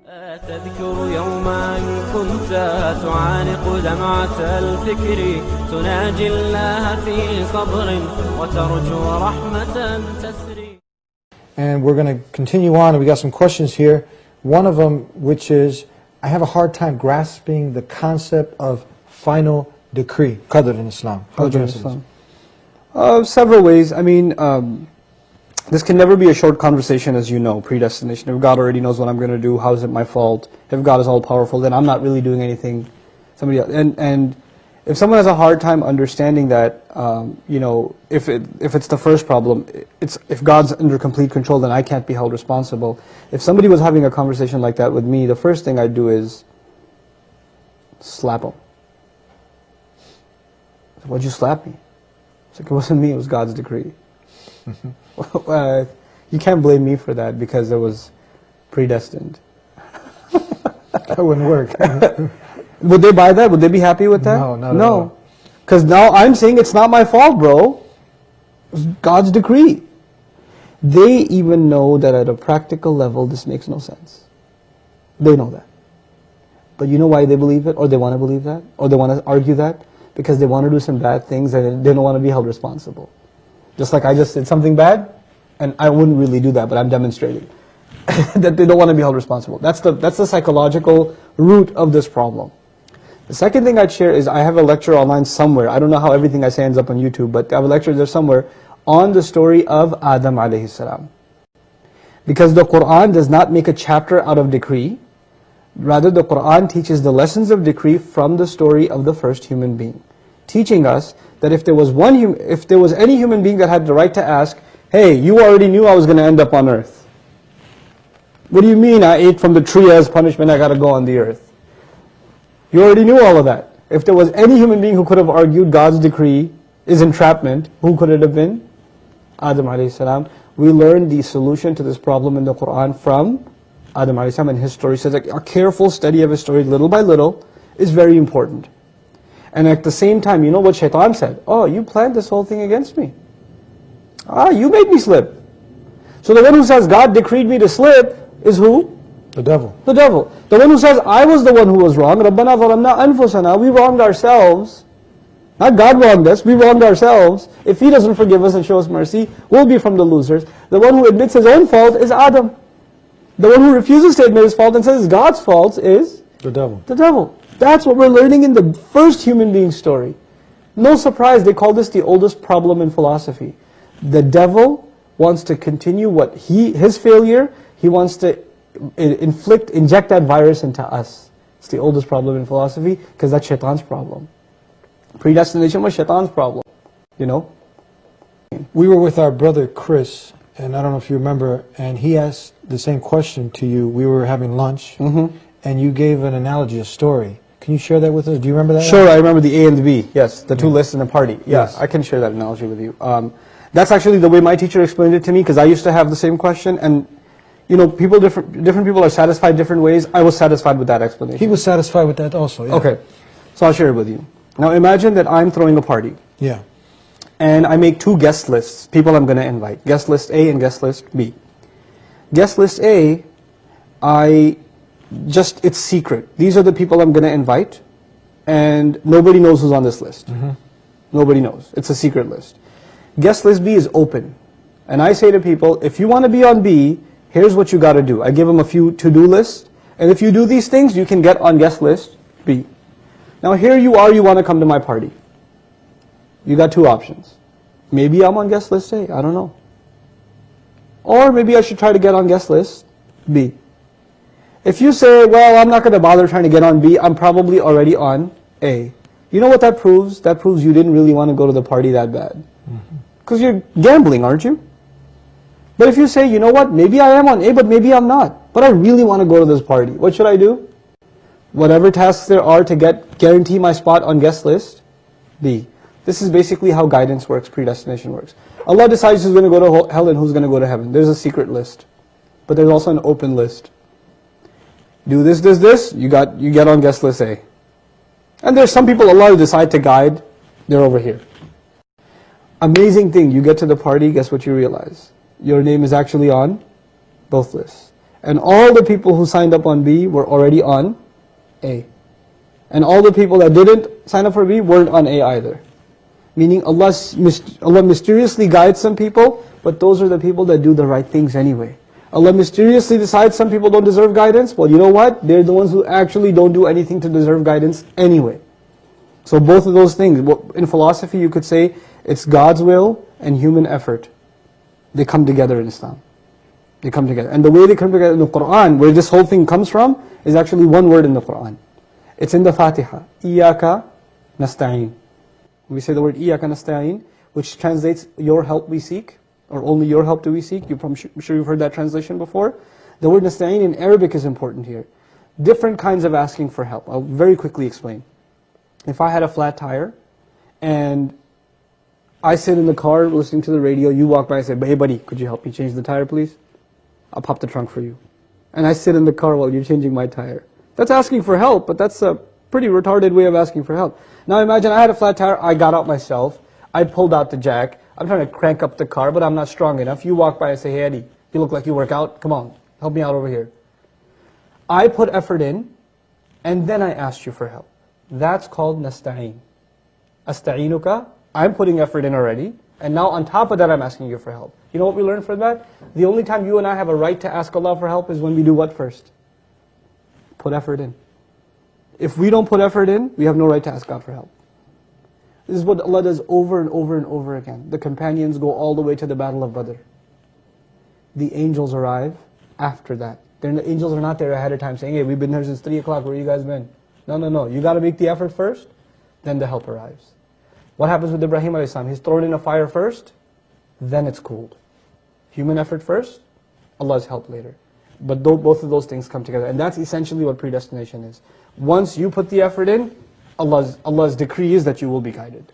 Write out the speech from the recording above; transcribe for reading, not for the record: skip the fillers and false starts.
تذكر يوما كنت تعانق دمعة الفكر تناجي الله في صبر وترجو رحمة تسري. And we're going to continue on, and we got some questions here. One of them, which is, I have a hard time grasping the concept of final decree, Qadr in Islam. How would you answer this? Several ways. I mean, this can never be a short conversation, as you know, predestination. If God already knows what I'm going to do, how is it my fault? If God is all-powerful, then I'm not really doing anything. Somebody else. And if someone has a hard time understanding that, you know, if it's the first problem, if God's under complete control, then I can't be held responsible. If somebody was having a conversation like that with me, the first thing I'd do is slap him. Why'd you slap me? It's like, it wasn't me, it was God's decree. You can't blame me for that because it was predestined. That wouldn't work. Would they buy that? Would they be happy with that? No, not at all. No. Because now I'm saying it's not my fault, bro. It's God's decree. They even know that at a practical level this makes no sense. They know that. But you know why they believe it, or they want to believe that, or they want to argue that? Because they want to do some bad things and they don't want to be held responsible. Just like I just did something bad, and I wouldn't really do that, but I'm demonstrating that they don't want to be held responsible. That's the psychological root of this problem. The second thing I'd share is I have a lecture online somewhere. I don't know how everything I say ends up on YouTube, but I have a lecture there somewhere on the story of Adam alayhi salam. Because the Quran does not make a chapter out of decree. Rather, the Quran teaches the lessons of decree from the story of the first human being, teaching us that if there was any human being that had the right to ask, hey, you already knew I was going to end up on earth. What do you mean I ate from the tree as punishment, I got to go on the earth? You already knew all of that. If there was any human being who could have argued God's decree is entrapment, who could it have been? Adam alayhi salam. We learned the solution to this problem in the Quran from Adam alayhi salam, and his story says that a careful study of his story little by little is very important. And at the same time, you know what Shaitan said? Oh, you planned this whole thing against me. You made me slip. So the one who says God decreed me to slip is who? The devil. The devil. The one who says I was the one who was wrong. رَبَّنَا ظَلَمْنَا أَنفُسَنَا. We wronged ourselves. Not God wronged us, we wronged ourselves. If He doesn't forgive us and show us mercy, we'll be from the losers. The one who admits his own fault is Adam. The one who refuses to admit his fault and says it's God's fault is? The devil. The devil. That's what we're learning in the first human being story. No surprise, they call this the oldest problem in philosophy. The devil wants to continue what his failure, he wants to inject that virus into us. It's the oldest problem in philosophy because that's Shaitan's problem. Predestination was Shaitan's problem, you know. We were with our brother Chris, and I don't know if you remember, and he asked the same question to you. We were having lunch, and you gave an analogy, a story. Can you share that with us? Do you remember that? Sure, I remember the A and the B. Yes, the two lists in a party. Yeah, yes. I can share that analogy with you. That's actually the way my teacher explained it to me, because I used to have the same question, and you know, different people are satisfied different ways. I was satisfied with that explanation. He was satisfied with that also, yeah. Okay, so I'll share it with you. Now imagine that I'm throwing a party. Yeah. And I make two guest lists, people I'm going to invite. Guest list A and guest list B. Guest list A, it's secret. These are the people I'm going to invite, and nobody knows who's on this list. Nobody knows. It's a secret list. Guest list B is open. And I say to people, if you want to be on B, here's what you got to do. I give them a few to-do lists, and if you do these things, you can get on guest list B. Now here you are, you want to come to my party. You got two options. Maybe I'm on guest list A, I don't know. Or maybe I should try to get on guest list B. If you say, well, I'm not going to bother trying to get on B, I'm probably already on A. You know what that proves? That proves you didn't really want to go to the party that bad. Because you're gambling, aren't you? But if you say, you know what, maybe I am on A, but maybe I'm not. But I really want to go to this party. What should I do? Whatever tasks there are to guarantee my spot on guest list B. This is basically how guidance works, predestination works. Allah decides who's going to go to hell and who's going to go to heaven. There's a secret list. But there's also an open list. Do this, you get on guest list A. And there's some people Allah will decide to guide, they're over here. Amazing thing, you get to the party, guess what you realize? Your name is actually on both lists. And all the people who signed up on B were already on A. And all the people that didn't sign up for B weren't on A either. Meaning Allah mysteriously guides some people, but those are the people that do the right things anyway. Allah mysteriously decides some people don't deserve guidance. Well, you know what? They're the ones who actually don't do anything to deserve guidance anyway. So both of those things, in philosophy you could say it's God's will and human effort. They come together in Islam. They come together. And the way they come together in the Qur'an, where this whole thing comes from, is actually one word in the Qur'an. It's in the Fatiha. Iyaka nasta'in. We say the word Iyaka nasta'in, which translates your help we seek, or only your help do we seek. I'm sure you've heard that translation before. The word nasta'in in Arabic is important here. Different kinds of asking for help. I'll very quickly explain. If I had a flat tire, and I sit in the car listening to the radio, you walk by and say, hey buddy, could you help me change the tire please? I'll pop the trunk for you. And I sit in the car while you're changing my tire. That's asking for help, but that's a pretty retarded way of asking for help. Now imagine I had a flat tire, I got out myself, I pulled out the jack, I'm trying to crank up the car, but I'm not strong enough. You walk by and say, hey Eddie, you look like you work out, come on, help me out over here. I put effort in, and then I asked you for help. That's called nasta'in. Asta'inuka, I'm putting effort in already, and now on top of that I'm asking you for help. You know what we learned from that? The only time you and I have a right to ask Allah for help is when we do what first? Put effort in. If we don't put effort in, we have no right to ask God for help. This is what Allah does over and over and over again. The companions go all the way to the Battle of Qadr. The angels arrive after that. The angels are not there ahead of time saying, hey, we've been here since 3 o'clock, where you guys been? No. You got to make the effort first, then the help arrives. What happens with Ibrahim a.s.? He's thrown in a fire first, then it's cooled. Human effort first, Allah's help later. But both of those things come together. And that's essentially what predestination is. Once you put the effort in, Allah's decree is that you will be guided.